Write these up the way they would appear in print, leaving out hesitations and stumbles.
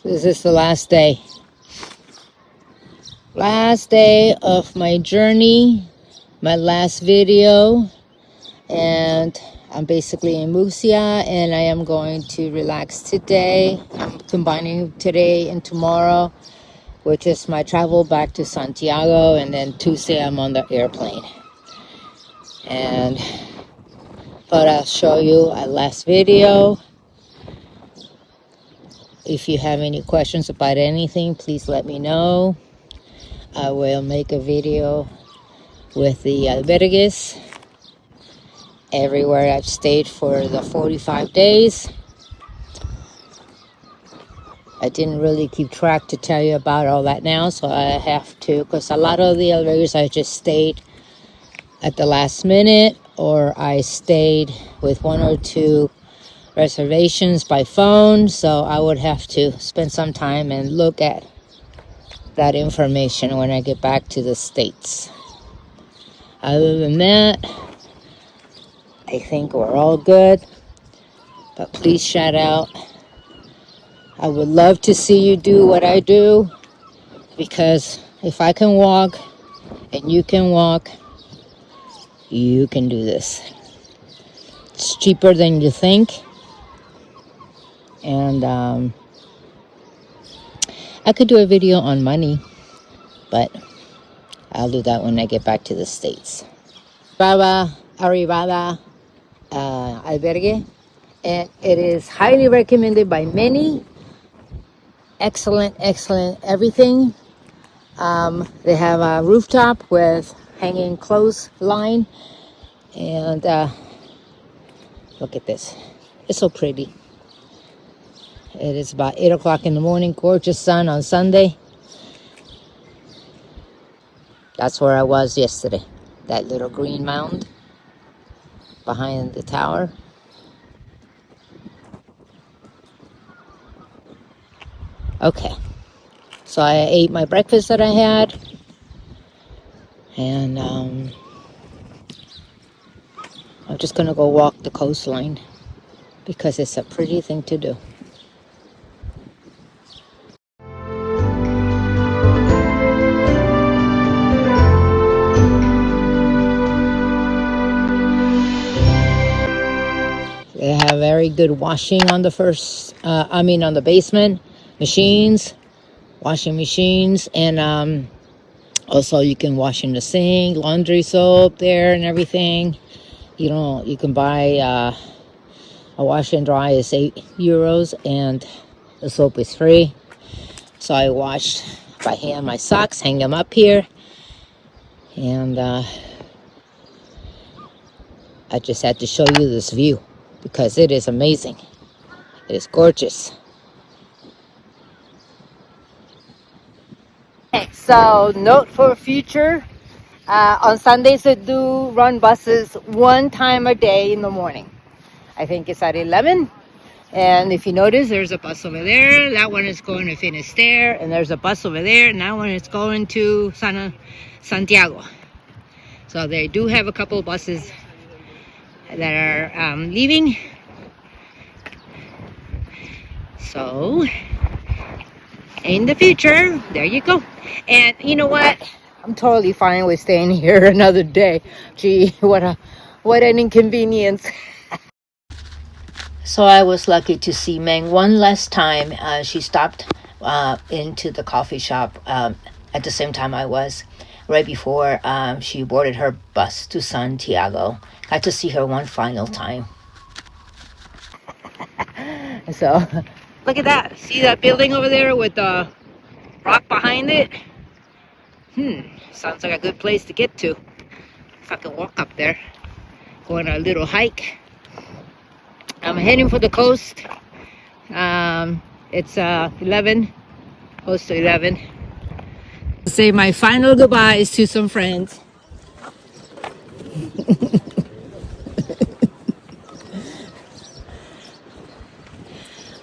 This is the last day. Last day of my journey, my last video, and I'm basically in Murcia, and I am going to relax today. I'm combining today and tomorrow, which is my travel back to Santiago, and then Tuesday I'm on the airplane. And thought I'll show you a last video. If you have any questions about anything, please let me know. I will make a video with the albergues everywhere I've stayed for the 45 days. I didn't really keep track to tell you about all that now, so I have to, because a lot of the albergues I just stayed at the last minute, or I stayed with one or two reservations by phone, so I would have to spend some time and look at that information when I get back to the States. Other than that, I think we're all good, but please shout out. I would love to see you do what I do, because if I can walk and you can walk, you can do this. It's cheaper than you think, and I could do a video on money, but I'll do that when I get back to the States. Baba Arribada albergue, and it is highly recommended by many. Excellent everything. They have a rooftop with hanging clothesline, and look at this. It's so pretty. It is about 8 o'clock in the morning. Gorgeous sun on Sunday. That's where I was yesterday. That little green mound behind the tower. Okay. So I ate my breakfast that I had. And I'm just going to go walk the coastline, because it's a pretty thing to do. They have very good washing on the on the basement machines, washing machines, and also you can wash in the sink, laundry soap there and everything. You can buy a wash and dry is €8, and the soap is free. So I washed by hand my socks, hang them up here, and I just had to show you this view, because it is amazing. It is gorgeous. Okay, so note for future, on Sundays they do run buses one time a day in the morning. I think it's at 11. And if you notice, there's a bus over there. That one is going to Finisterre, and there's a bus over there, and that one is going to Santiago. So they do have a couple of buses that are leaving. So in the future, there you go. And you know what? I'm totally fine with staying here another day. Gee, what an inconvenience. So I was lucky to see Meng one last time. She stopped into the coffee shop at the same time I was, right before she boarded her bus to Santiago. Got to see her one final time. So, look at that. See that building over there with the rock behind it? Sounds like a good place to get to. If I can walk up there. Go on a little hike. I'm heading for the coast. It's 11, close to 11. Say my final goodbyes to some friends.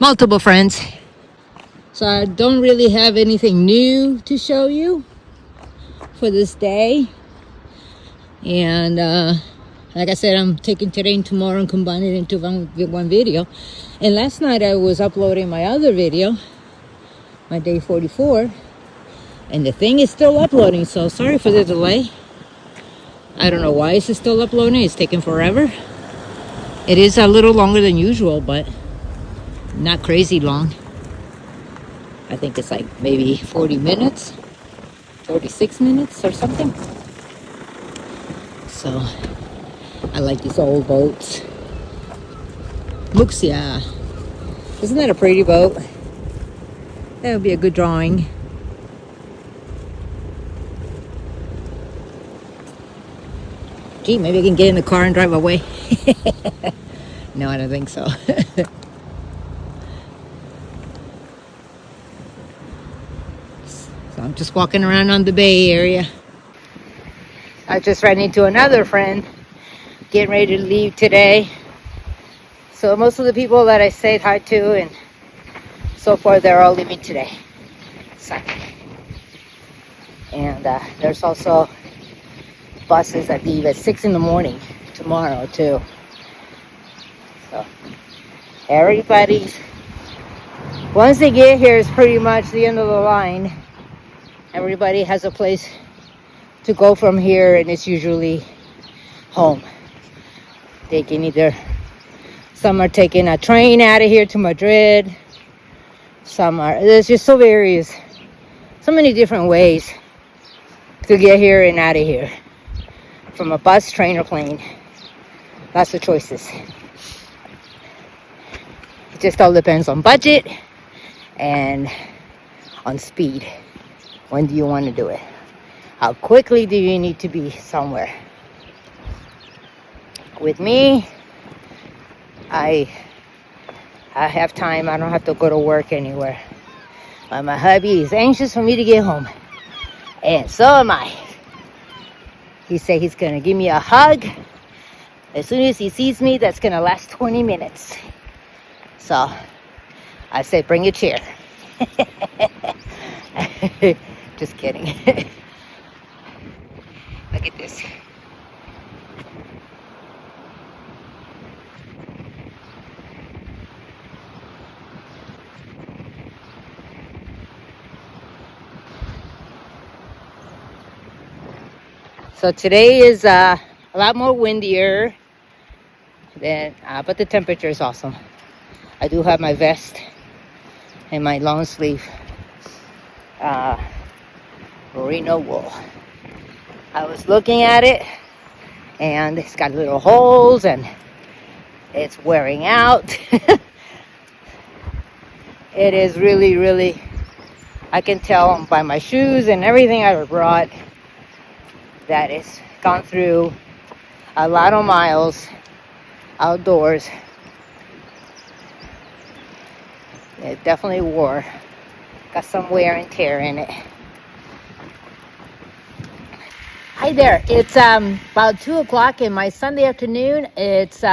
Multiple friends. So I don't really have anything new to show you for this day. And like I said, I'm taking today and tomorrow and combining it into one video. And last night I was uploading my other video, my day 44. And the thing is still uploading, so sorry for the delay. I don't know why it's still uploading. It's taking forever. It is a little longer than usual, but not crazy long. I think it's like maybe 40 minutes, 46 minutes or something. So I like these old boats. Muxia. Isn't that a pretty boat? That would be a good drawing. Gee, maybe I can get in the car and drive away. No, I don't think so. So I'm just walking around on the Bay Area. I just ran into another friend getting ready to leave today. So most of the people that I said hi to and so forth, they're all leaving today. So, and there's also buses that leave at 6 in the morning tomorrow too. So everybody's, once they get here, it's pretty much the end of the line. Everybody has a place to go from here, and it's usually home. They can either, some are taking a train out of here to Madrid. Some are, there's just so various, so many different ways to get here and out of here. From a bus, train, or plane. Lots of choices. It just all depends on budget and on speed. When do you want to do it? How quickly do you need to be somewhere? With me, I have time. I don't have to go to work anywhere. But my hubby is anxious for me to get home. And so am I. He said he's going to give me a hug. As soon as he sees me, that's going to last 20 minutes. So I said, bring a chair. Just kidding. Look at this. So today is a lot more windier than, but the temperature is awesome. I do have my vest and my long sleeve merino wool. I was looking at it, and it's got little holes, and it's wearing out. It is really, really, I can tell by my shoes and everything I brought that it's gone through a lot of miles outdoors. It definitely wore. Got some wear and tear in it. Hi there. It's about 2 o'clock in my Sunday afternoon. It's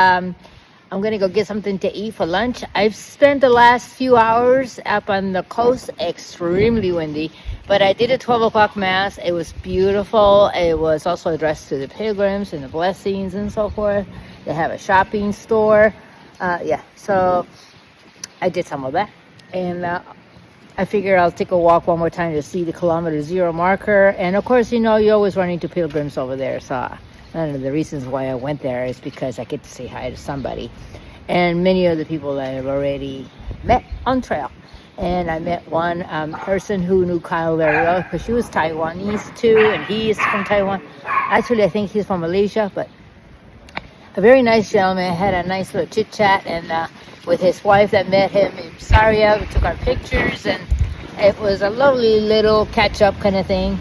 I'm gonna go get something to eat for lunch. I've spent the last few hours up on the coast, extremely windy, but I did a 12 o'clock mass. It was beautiful. It was also addressed to the pilgrims and the blessings and so forth. They have a shopping store. Yeah, so I did some of that, and I figured I'll take a walk one more time to see the kilometer zero marker. And of course, you know, you always run into pilgrims over there, so one of the reasons why I went there is because I get to say hi to somebody. And many of the people that I've already met on trail. And I met one person who knew Kyle very well, because she was Taiwanese too, and he is from Taiwan. Actually, I think he's from Malaysia, but a very nice gentleman. Had a nice little chit chat, and with his wife that met him in Saria, we took our pictures, and it was a lovely little catch up kind of thing.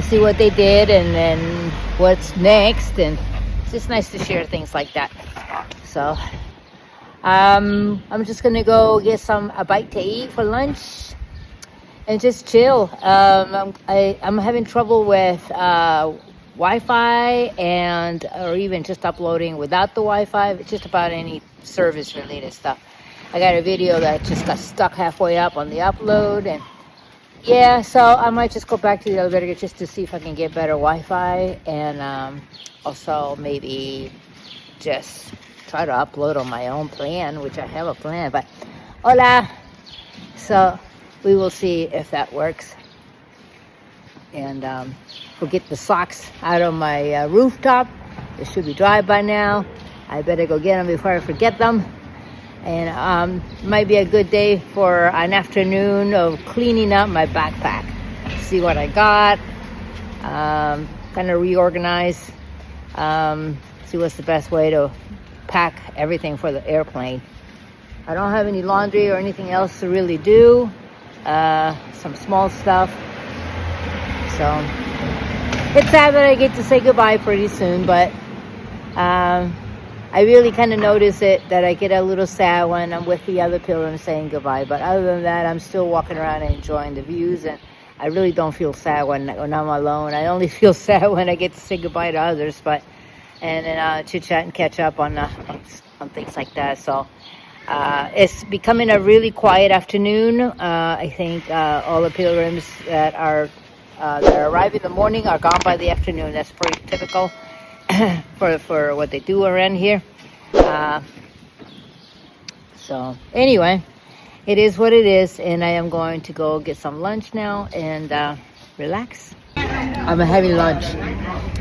See what they did, and then what's next, and it's just nice to share things like that. So I'm just gonna go get a bite to eat for lunch and just chill. I'm having trouble with Wi-Fi and or even just uploading without the Wi-Fi. It's just about any service related stuff. I got a video that just got stuck halfway up on the upload, and yeah, so I might just go back to the albergue just to see if I can get better Wi-Fi, and also maybe just try to upload on my own plan, which I have a plan. But hola. So we will see if that works. And we'll get the socks out of my rooftop. They should be dry by now. I better go get them before I forget them. And might be a good day for an afternoon of cleaning up my backpack. See what I got. Kind of reorganize. See what's the best way to pack everything for the airplane. I don't have any laundry or anything else to really do. Some small stuff. So it's sad that I get to say goodbye pretty soon, but I really kind of notice it, that I get a little sad when I'm with the other pilgrims saying goodbye. But other than that, I'm still walking around and enjoying the views, and I really don't feel sad when I'm alone. I only feel sad when I get to say goodbye to others, and then chit chat and catch up on things like that. So it's becoming a really quiet afternoon. I think all the pilgrims that arrive in the morning are gone by the afternoon. That's pretty typical for what they do around here. So anyway, it is what it is, and I am going to go get some lunch now and relax. I'm having lunch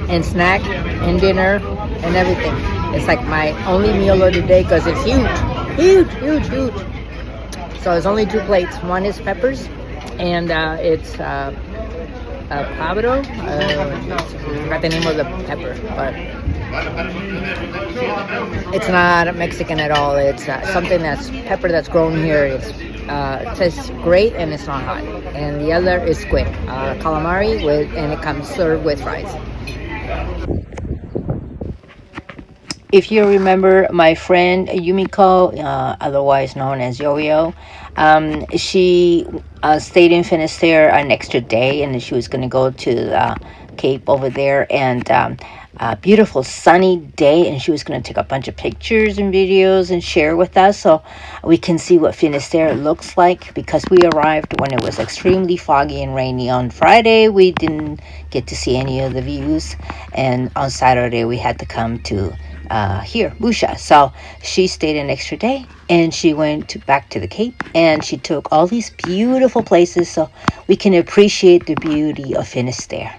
and snack and dinner and everything. It's like my only meal of the day because it's huge. So it's only 2 plates. One is peppers, and it's pablo. I forgot the name of the pepper, but it's not Mexican at all. It's something that's pepper that's grown here. It tastes great and it's not hot. And the other is squid, calamari, and it comes served with fries. If you remember my friend Yumiko, otherwise known as Yo-Yo, she stayed in Finisterre an extra day, and she was going to go to the Cape over there, and a beautiful sunny day, and she was going to take a bunch of pictures and videos and share with us so we can see what Finisterre looks like, because we arrived when it was extremely foggy and rainy. On Friday we didn't get to see any of the views, and on Saturday we had to come to here, Busha. So she stayed an extra day, and she went back to the Cape, and she took all these beautiful places so we can appreciate the beauty of Finisterre.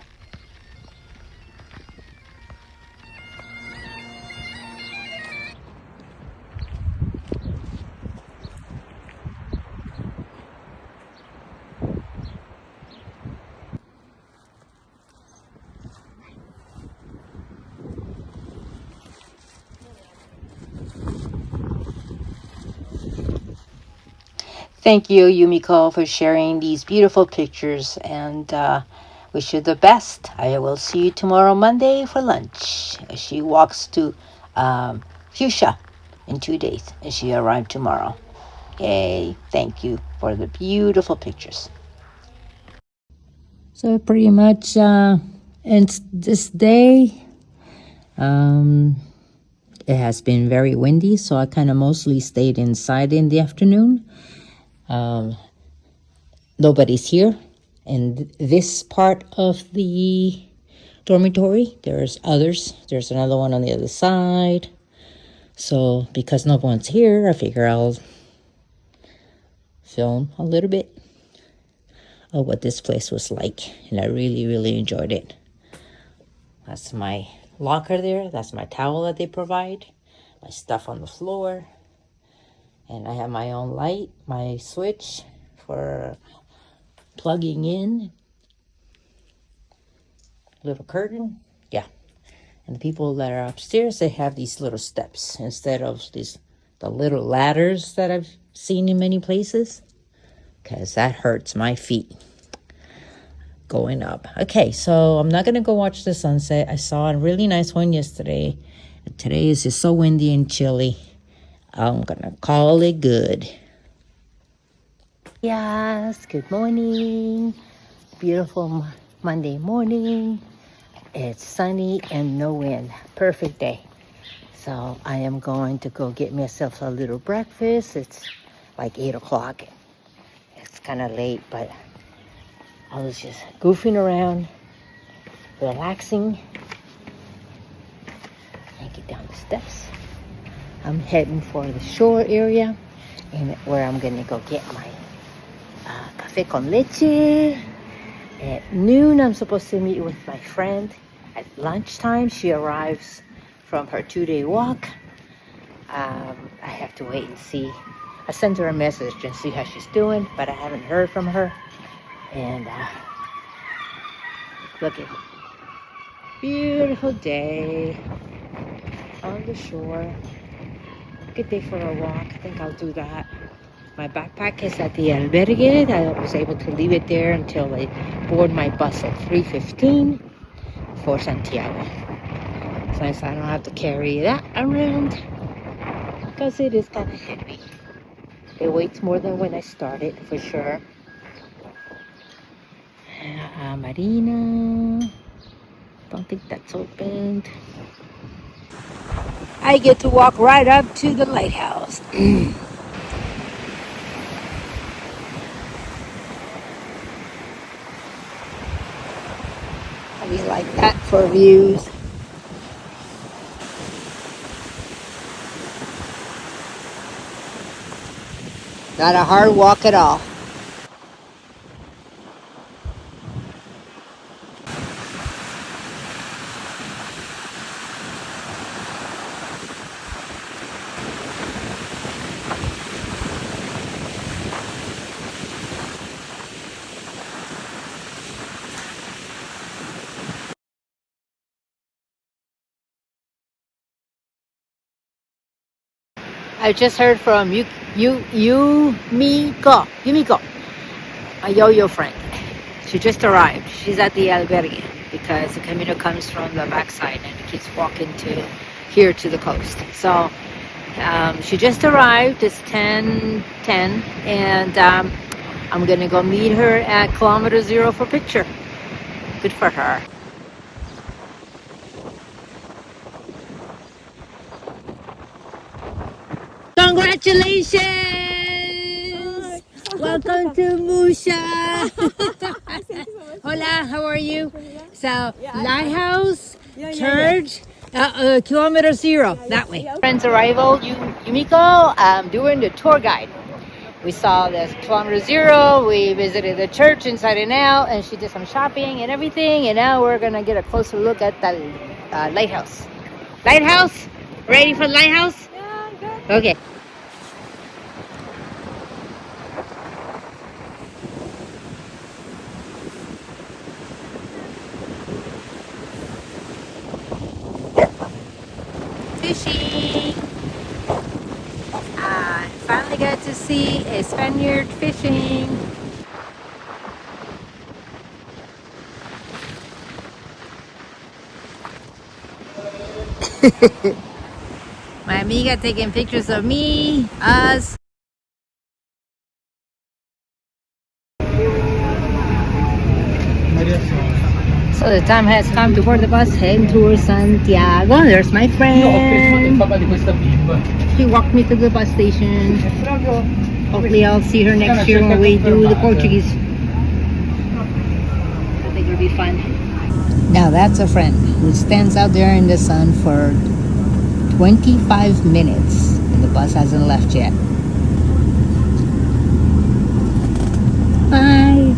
Thank you, Yumiko, for sharing these beautiful pictures, and wish you the best. I will see you tomorrow, Monday, for lunch. She walks to Fuchsia in 2 days, and she arrived tomorrow. Yay, thank you for the beautiful pictures. So pretty much it's this day. It has been very windy, so I kind of mostly stayed inside in the afternoon. Nobody's here in this part of the dormitory. There's others. There's another one on the other side. So because no one's here, I figure I'll film a little bit of what this place was like, and I really enjoyed it. That's my locker there. That's my towel that they provide. My stuff on the floor. And I have my own light, my switch for plugging in. Little curtain. Yeah. And the people that are upstairs, they have these little steps instead of the little ladders that I've seen in many places. Because that hurts my feet going up. Okay, so I'm not going to go watch the sunset. I saw a really nice one yesterday. Today is just so windy and chilly. I'm gonna call it good. Yes, good morning. Beautiful Monday morning. It's sunny and no wind. Perfect day. So I am going to go get myself a little breakfast. It's like 8 o'clock. It's kind of late, but I was just goofing around, relaxing. And get down the steps. I'm heading for the shore area, and where I'm gonna go get my cafe con leche. At noon, I'm supposed to meet with my friend. At lunchtime, she arrives from her 2-day walk. I have to wait and see. I sent her a message and see how she's doing, but I haven't heard from her. And look at beautiful day on the shore. Good day for a walk. I think I'll do that. My backpack is at the albergue. I was able to leave it there until I board my bus at 3:15 for Santiago. It's nice I don't have to carry that around because it is kind of heavy. It weighs more than when I started, for sure. Marina. Don't think that's opened. I get to walk right up to the lighthouse. How do you like that for views? Not a hard walk at all. I just heard from Yumiko, a yo-yo friend. She just arrived. She's at the albergue because the camino comes from the backside and it keeps walking to here to the coast. So she just arrived. It's 10:10, and I'm gonna go meet her at kilometer 0 for picture. Good for her. Congratulations! Welcome to Musha. Hola, how are you? So, Lighthouse, Church, kilometer 0, that way. Friend's arrival, Yumiko, doing the tour guide. We saw this kilometer 0, we visited the church inside and out, and she did some shopping and everything, and now we're gonna get a closer look at the lighthouse. Lighthouse? Ready for the lighthouse? Yeah, good. Okay. Fishing. Finally got to see a Spaniard fishing. My amiga taking pictures of me, us. So the time has come to board the bus heading towards Santiago. There's my friend. She walked me to the bus station. Hopefully I'll see her next year when we do the Portuguese. I think it'll be fun. Now that's a friend who stands out there in the sun for 25 minutes and the bus hasn't left yet. Bye.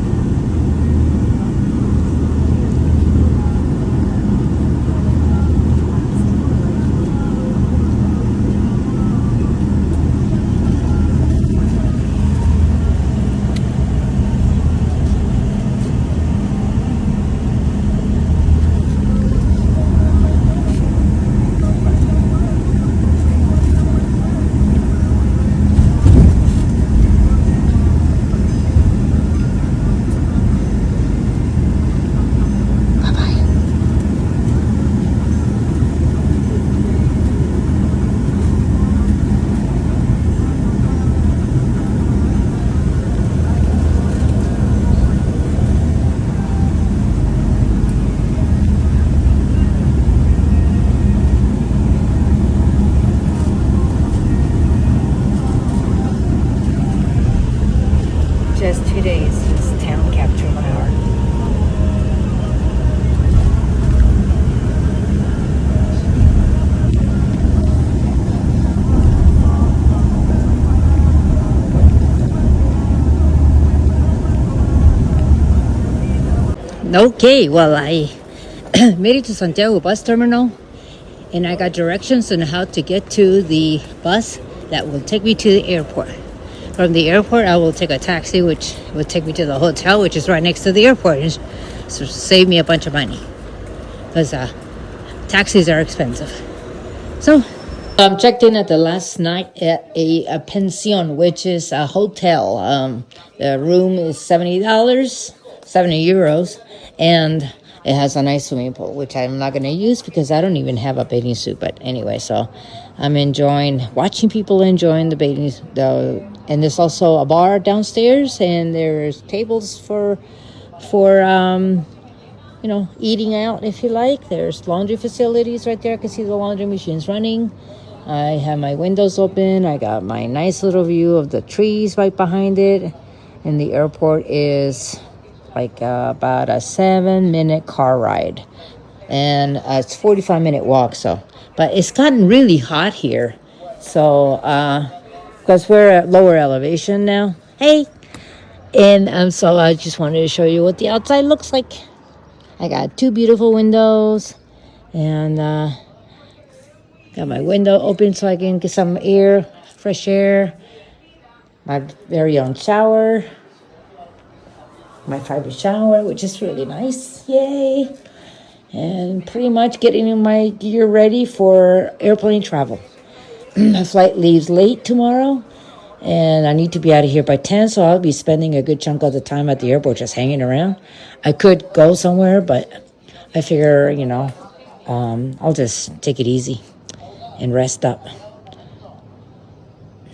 Just 2 days, this town captured my heart. Okay, well, I made it to Santiago bus terminal, and I got directions on how to get to the bus that will take me to the airport. From the airport, I will take a taxi, which will take me to the hotel, which is right next to the airport, and so save me a bunch of money, because taxis are expensive. So I'm checked in at the last night at a pension, which is a hotel. The room is $70, 70 euros, and it has a nice swimming pool, which I'm not going to use because I don't even have a bathing suit. But anyway, so I'm watching people enjoying the bathing. And there's also a bar downstairs, and there's tables for eating out if you like. There's laundry facilities right there. I can see the laundry machines running. I have my windows open. I got my nice little view of the trees right behind it. And the airport is like about a 7-minute car ride. And it's 45-minute walk. But it's gotten really hot here. So, because we're at lower elevation now. Hey! And so I just wanted to show you what the outside looks like. I got 2 beautiful windows, and got my window open so I can get some air, fresh air. My very own shower, my private shower, which is really nice. Yay! And pretty much getting my gear ready for airplane travel. My flight leaves late tomorrow, and I need to be out of here by 10, so I'll be spending a good chunk of the time at the airport just hanging around. I could go somewhere, but I figure, I'll just take it easy and rest up.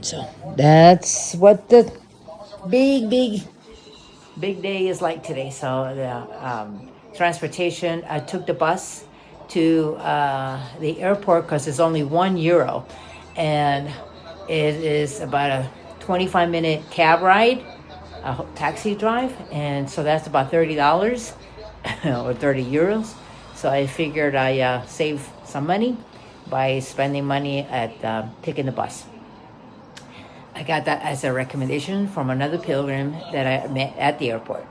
So that's what the big day is like today. So the transportation, I took the bus to the airport because it's only €1, and it is about a 25-minute cab ride, a taxi drive, and so that's about $30 or €30. So I figured I save some money by spending money at taking the bus. I got that as a recommendation from another pilgrim that I met at the airport.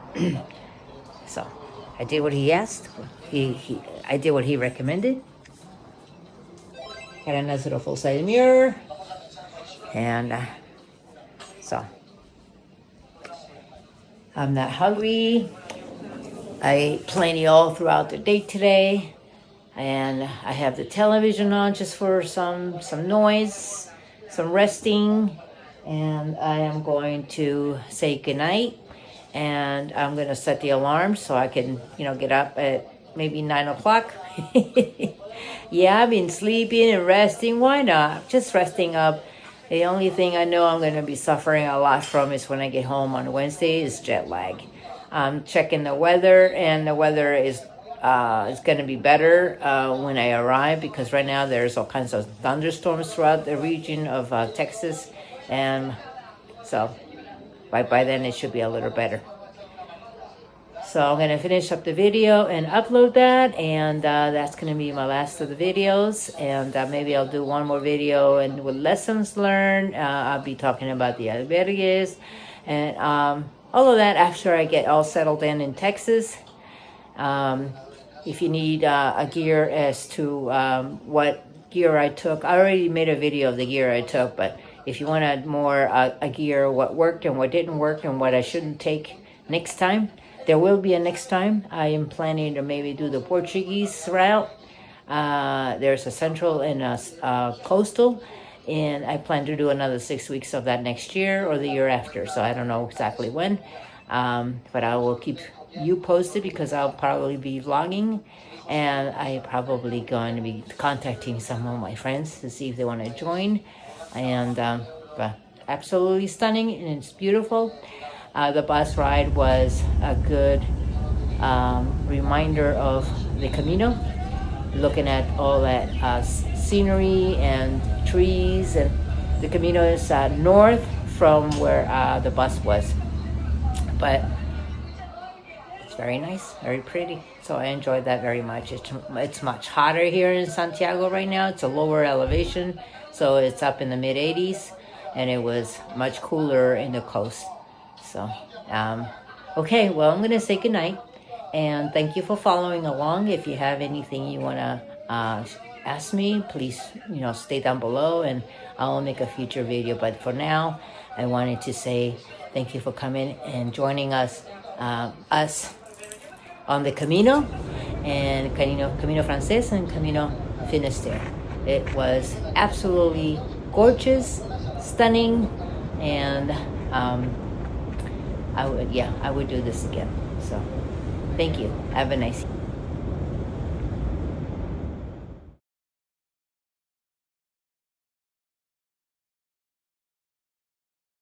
So I did what he asked. I did what he recommended. Got a nice little full-size mirror. And so I'm not hungry. I ate plenty all throughout the day today. And I have the television on just for some noise, some resting. And I am going to say goodnight. And I'm going to set the alarm so I can, get up at maybe 9 o'clock. Yeah, I've been sleeping and resting. Why not? Just resting up. The only thing I know I'm going to be suffering a lot from is when I get home on Wednesday is jet lag. I'm checking the weather, and the weather is going to be better when I arrive, because right now there's all kinds of thunderstorms throughout the region of Texas, and so by then it should be a little better. So I'm going to finish up the video and upload that, and that's going to be my last of the videos, and maybe I'll do one more video and with lessons learned. I'll be talking about the albergues and all of that after I get all settled in Texas. If you need a gear as to what gear I took, I already made a video of the gear I took, but if you want more a gear, what worked and what didn't work and what I shouldn't take next time, there will be a next time. I am planning to maybe do the Portuguese route. There's a central and a coastal, and I plan to do another 6 weeks of that next year or the year after. So I don't know exactly when, but I will keep you posted because I'll probably be vlogging, and I'm probably going to be contacting some of my friends to see if they want to join. And but absolutely stunning, and it's beautiful. The bus ride was a good reminder of the Camino, looking at all that scenery and trees, and the Camino is north from where the bus was, but it's very nice, very pretty. So I enjoyed that very much. It's much hotter here in Santiago right now. It's a lower elevation, so it's up in the mid 80s, and it was much cooler in the coast. So, okay, well, I'm going to say goodnight, And thank you for following along. If you have anything you want to ask me, please, stay down below and I'll make a future video. But for now, I wanted to say thank you for coming and joining us on the Camino and Camino Frances and Camino Finisterre. It was absolutely gorgeous, stunning, and I would do this again. So thank you. Have a nice